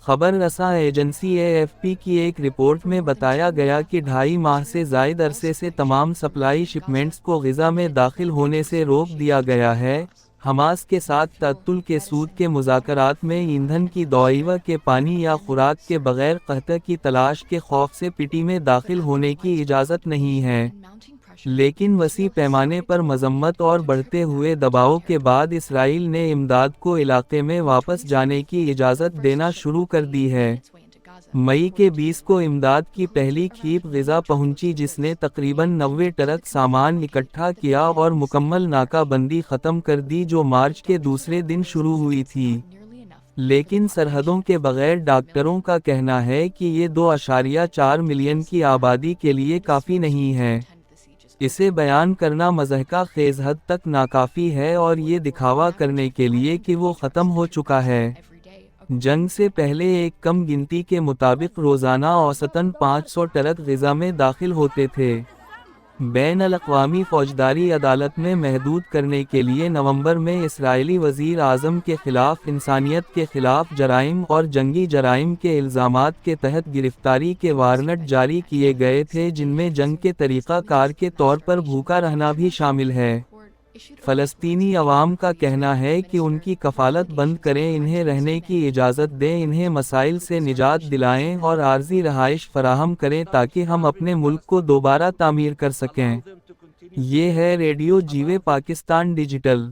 خبر رساں agency AFP کی ایک رپورٹ میں بتایا گیا کہ 2.5 ماہ سے زائد عرصے سے تمام سپلائی شپمنٹس کو غزہ میں داخل ہونے سے روک دیا گیا ہے۔ حماس کے ساتھ تعطل کے سود کے مذاکرات میں ایندھن کی دوائیوں کے پانی یا خوراک کے بغیر قحط کی تلاش کے خوف سے پٹی میں داخل ہونے کی اجازت نہیں ہے۔ لیکن وسیع پیمانے پر مذمت اور بڑھتے ہوئے دباؤ کے بعد اسرائیل نے امداد کو علاقے میں واپس جانے کی اجازت دینا شروع کر دی ہے۔ مئی کے 20 کو امداد کی پہلی کھیپ غزہ پہنچی جس نے تقریباً 90 ٹرک سامان اکٹھا کیا اور مکمل ناکہ بندی ختم کر دی جو مارچ کے دوسرے دن شروع ہوئی تھی۔ لیکن سرحدوں کے بغیر ڈاکٹروں کا کہنا ہے کہ یہ 2.4 ملین کی آبادی کے لیے کافی نہیں ہے۔ اسے بیان کرنا مضحکہ خیز حد تک ناکافی ہے اور یہ دکھاوا کرنے کے لیے کہ وہ ختم ہو چکا ہے۔ جنگ سے پہلے ایک کم گنتی کے مطابق روزانہ اوسطاً 500 ٹرک غزہ میں داخل ہوتے تھے۔ بین الاقوامی فوجداری عدالت میں محدود کرنے کے لیے نومبر میں اسرائیلی وزیر اعظم کے خلاف انسانیت کے خلاف جرائم اور جنگی جرائم کے الزامات کے تحت گرفتاری کے وارنٹ جاری کیے گئے تھے جن میں جنگ کے طریقہ کار کے طور پر بھوکا رہنا بھی شامل ہے۔ فلسطینی عوام کا کہنا ہے کہ ان کی کفالت بند کریں، انہیں رہنے کی اجازت دیں، انہیں مسائل سے نجات دلائیں اور عارضی رہائش فراہم کریں تاکہ ہم اپنے ملک کو دوبارہ تعمیر کر سکیں۔ یہ ہے ریڈیو جیوے پاکستان ڈیجیٹل۔